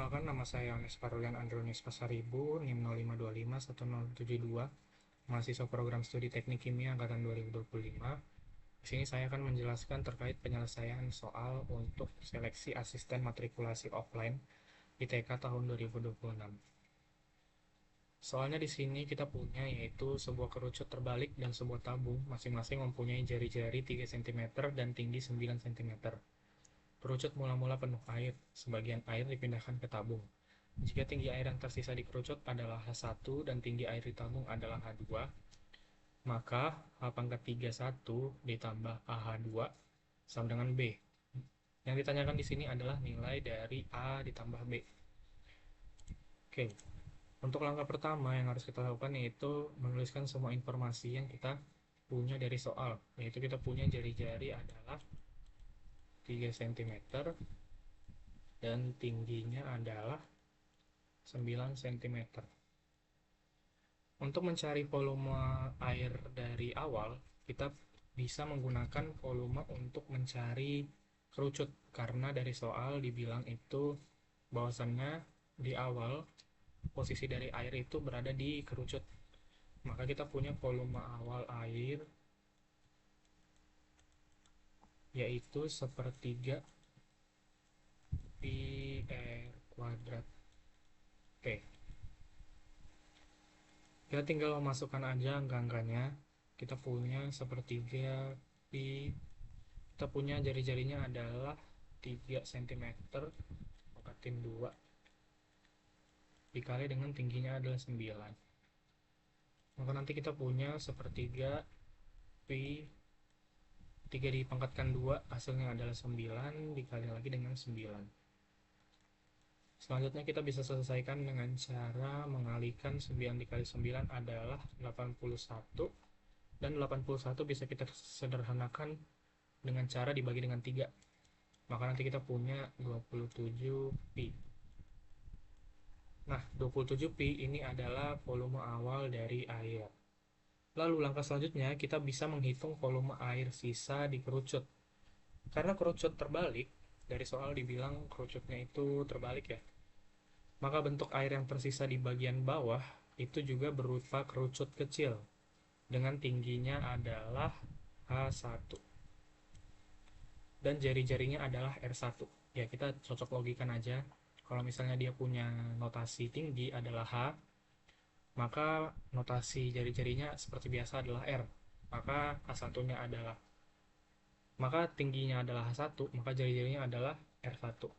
Perkenalkan, nama saya Yohanes Farulian Andronius Pasaribu, NIM 05251072, mahasiswa program studi teknik kimia angkatan 2025. Di sini saya akan menjelaskan terkait penyelesaian soal untuk seleksi asisten matrikulasi offline ITK tahun 2026. Soalnya di sini kita punya yaitu sebuah kerucut terbalik dan sebuah tabung, masing-masing mempunyai jari-jari 3 cm dan tinggi 9 cm. Kerucut mula-mula penuh air, sebagian air dipindahkan ke tabung. Jika tinggi air yang tersisa di kerucut adalah H1 dan tinggi air di tabung adalah H2, maka H pangkat 31 ditambah AH2 sama dengan B. Yang ditanyakan di sini adalah nilai dari A ditambah B. Oke, untuk langkah pertama yang harus kita lakukan yaitu menuliskan semua informasi yang kita punya dari soal, yaitu kita punya jari-jari adalah 3 cm dan tingginya adalah 9 cm. Untuk mencari volume air dari awal, kita bisa menggunakan volume untuk mencari kerucut, karena dari soal dibilang itu bahwasannya di awal posisi dari air itu berada di kerucut. Maka kita punya volume awal air yaitu sepertiga pi r kuadrat P. Kita tinggal memasukkan aja angka-angkanya. Kita punya sepertiga pi, kita punya jari-jarinya adalah 3 cm pangkatin 2 dikali dengan tingginya adalah 9. Maka nanti kita punya sepertiga pi 3 dipangkatkan 2 hasilnya adalah 9 dikali lagi dengan 9. Selanjutnya kita bisa selesaikan dengan cara mengalihkan 9 dikali 9 adalah 81, dan 81 bisa kita sederhanakan dengan cara dibagi dengan 3. Maka nanti kita punya 27 pi. Nah, 27 pi ini adalah volume awal dari air. Lalu langkah selanjutnya kita bisa menghitung volume air sisa di kerucut. Karena kerucut terbalik, dari soal dibilang kerucutnya itu terbalik ya. Maka bentuk air yang tersisa di bagian bawah itu juga berupa kerucut kecil dengan tingginya adalah H1 dan jari-jarinya adalah R1. Ya, kita cocok logikan aja. Kalau misalnya dia punya notasi tinggi adalah H, maka notasi jari-jarinya seperti biasa adalah R. Maka tingginya adalah H1, maka jari-jarinya adalah R1.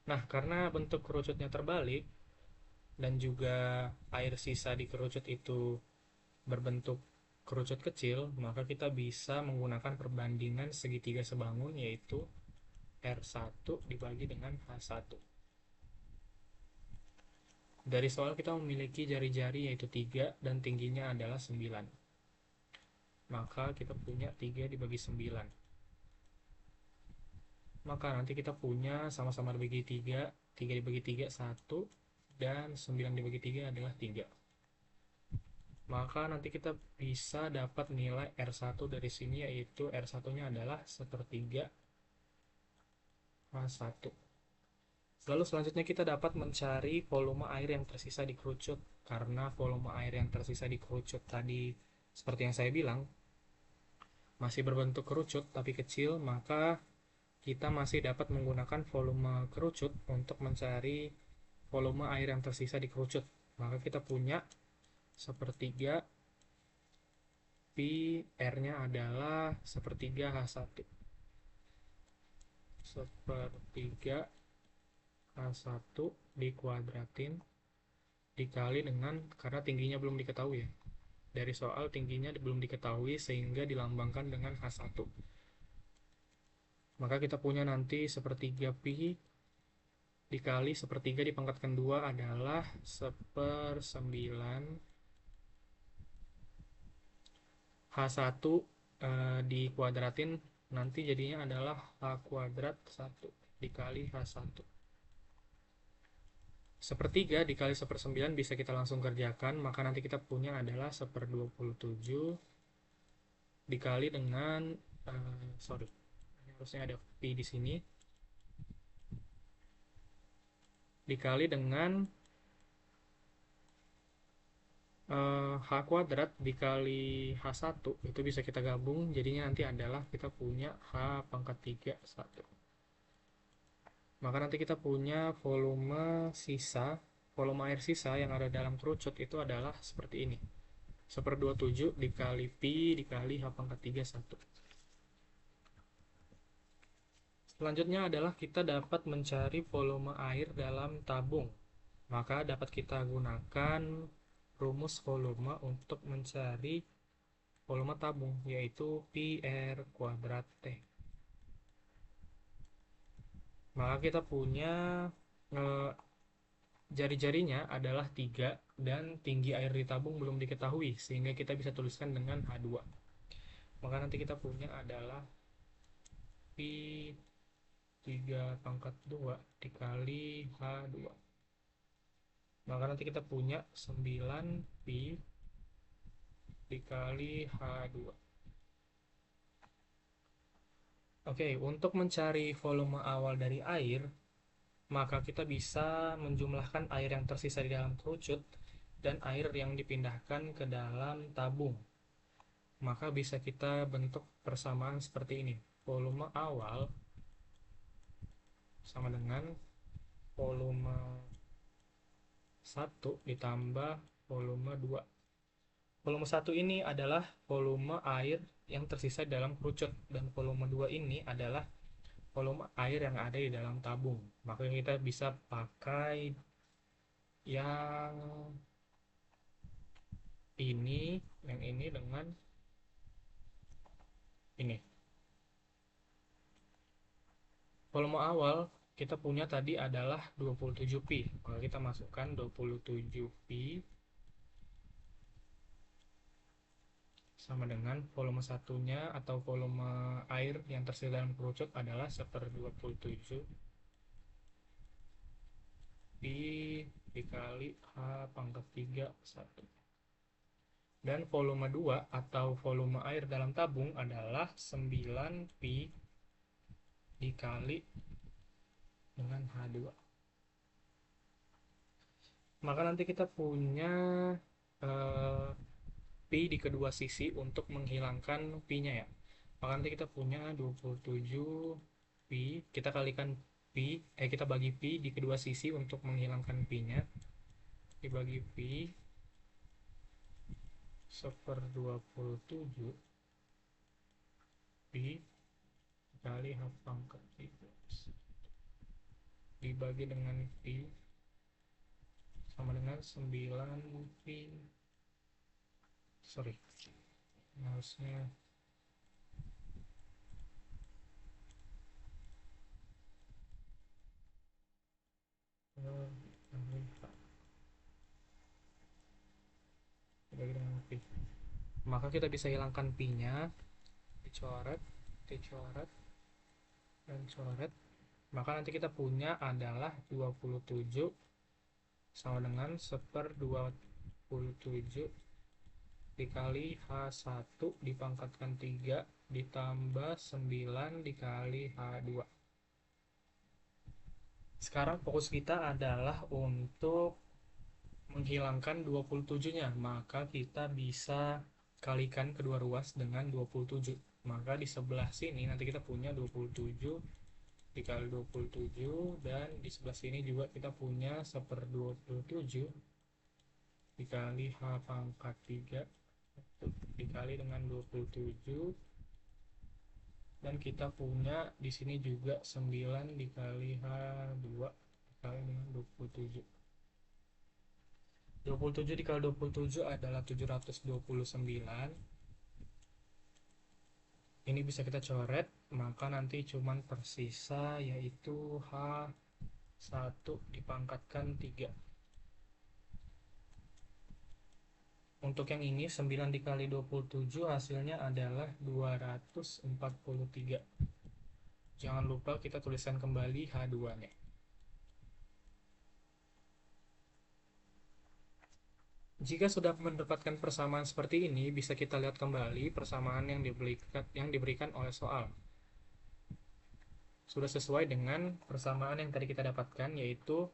Nah, karena bentuk kerucutnya terbalik dan juga air sisa di kerucut itu berbentuk kerucut kecil, maka kita bisa menggunakan perbandingan segitiga sebangun yaitu R1 dibagi dengan H1. Dari soal kita memiliki jari-jari yaitu 3 dan tingginya adalah 9. Maka kita punya 3 dibagi 9. Maka nanti kita punya sama-sama dibagi 3, 3 dibagi 3 1, dan 9 dibagi 3 adalah 3. Maka nanti kita bisa dapat nilai R1 dari sini yaitu R1-nya adalah sepertiga H1. Lalu selanjutnya kita dapat mencari volume air yang tersisa di kerucut. Karena volume air yang tersisa di kerucut tadi seperti yang saya bilang masih berbentuk kerucut tapi kecil, maka kita masih dapat menggunakan volume kerucut untuk mencari volume air yang tersisa di kerucut. Maka kita punya sepertiga pi R-nya adalah sepertiga H1. Sepertiga H1 dikuadratin dikali dengan, karena tingginya belum diketahui ya. Dari soal tingginya belum diketahui sehingga dilambangkan dengan H1. Maka kita punya nanti sepertiga pi dikali sepertiga dipangkatkan 2 adalah 1/9 H1 dikuadratin nanti jadinya adalah H kuadrat 1 dikali H1. Sepertiga dikali 1/9 bisa kita langsung kerjakan, maka nanti kita punya adalah 1/27 dikali dengan harusnya ada pi di sini. dikali dengan H kuadrat dikali H1 itu bisa kita gabung, jadinya nanti adalah kita punya H pangkat 3 1. Maka nanti kita punya volume air sisa yang ada dalam kerucut itu adalah seperti ini. 1/27 dikali Pi dikali H pangkat 3 1. Selanjutnya adalah kita dapat mencari volume air dalam tabung. Maka dapat kita gunakan rumus volume untuk mencari volume tabung, yaitu Pi R kuadrat T. Maka kita punya jari-jarinya adalah 3 dan tinggi air di tabung belum diketahui, sehingga kita bisa tuliskan dengan H2. Maka nanti kita punya adalah Pi 3 pangkat 2 dikali H2. Maka nanti kita punya 9 Pi dikali H2. Oke, untuk mencari volume awal dari air, maka kita bisa menjumlahkan air yang tersisa di dalam kerucut dan air yang dipindahkan ke dalam tabung. Maka bisa kita bentuk persamaan seperti ini. Volume awal sama dengan volume 1 ditambah volume 2. Volume 1 ini adalah volume air yang tersisa dalam kerucut, dan volume 2 ini adalah volume air yang ada di dalam tabung. Maka kita bisa pakai yang ini dengan ini. Volume awal kita punya tadi adalah 27 Pi. Maka kita masukkan 27 Pi sama dengan volume satunya atau volume air yang tersisa dalam kerucut adalah 1/27 Pi dikali H pangkat 3 1. Dan volume 2 atau volume air dalam tabung adalah 9 Pi dikali dengan H2. Maka nanti kita punya Pi di kedua sisi untuk menghilangkan Pi-nya ya. Maka nanti kita punya 27 Pi, kita kalikan Pi, kita bagi Pi di kedua sisi untuk menghilangkan Pi-nya. Dibagi Pi 1/27 Pi dikali H pangkat 3 dibagi dengan Pi sama dengan 9 Pi, harusnya dibagi dengan Pi. Maka kita bisa hilangkan Pi-nya, dicoret, dan coret. Maka nanti kita punya adalah 27 sama dengan 1/27 dikali H1 dipangkatkan 3 ditambah 9 dikali H2. Sekarang fokus kita adalah untuk menghilangkan 27-nya. Maka kita bisa kalikan kedua ruas dengan 27. Maka di sebelah sini nanti kita punya 27 dikali 27, dan di sebelah sini juga kita punya 1/27 dikali H pangkat 3 dikali dengan 27, dan kita punya di sini juga 9 dikali H2 dikali dengan 27. 27 dikali 27 adalah 729. Ini bisa kita coret, maka nanti cuman tersisa yaitu H1 dipangkatkan 3. Untuk yang ini 9 dikali 27 hasilnya adalah 243. Jangan lupa kita tuliskan kembali H2-nya. Jika sudah mendapatkan persamaan seperti ini, bisa kita lihat kembali persamaan yang diberikan oleh soal. Sudah sesuai dengan persamaan yang tadi kita dapatkan, yaitu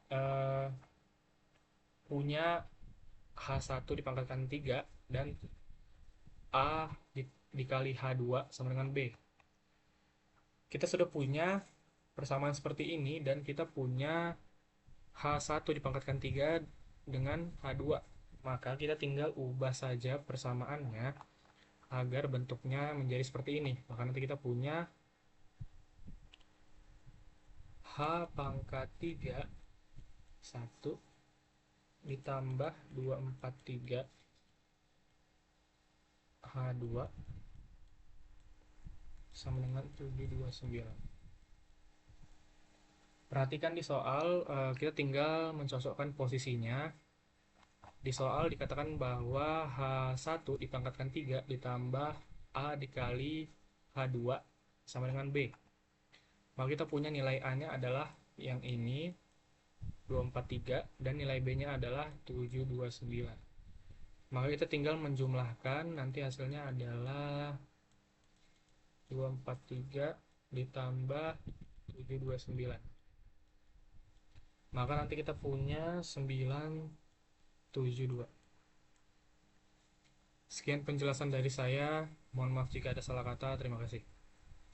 eh, punya H1 dipangkatkan 3 dan A dikali H2 sama dengan B. Kita sudah punya persamaan seperti ini dan kita punya H1 dipangkatkan 3 dengan H2. Maka kita tinggal ubah saja persamaannya agar bentuknya menjadi seperti ini. Maka nanti kita punya H pangkat 3 1 ditambah 243 H2 sama dengan 729. Perhatikan di soal, kita tinggal mencocokkan posisinya. Di soal dikatakan bahwa H1 dipangkatkan 3 ditambah A dikali H2 sama dengan B. Maka kita punya nilai A-nya adalah yang ini, 243, dan nilai B-nya adalah 729. Maka kita tinggal menjumlahkan, nanti hasilnya adalah 243 ditambah 729. Maka nanti kita punya 972. Sekian penjelasan dari saya. Mohon maaf jika ada salah kata. Terima kasih.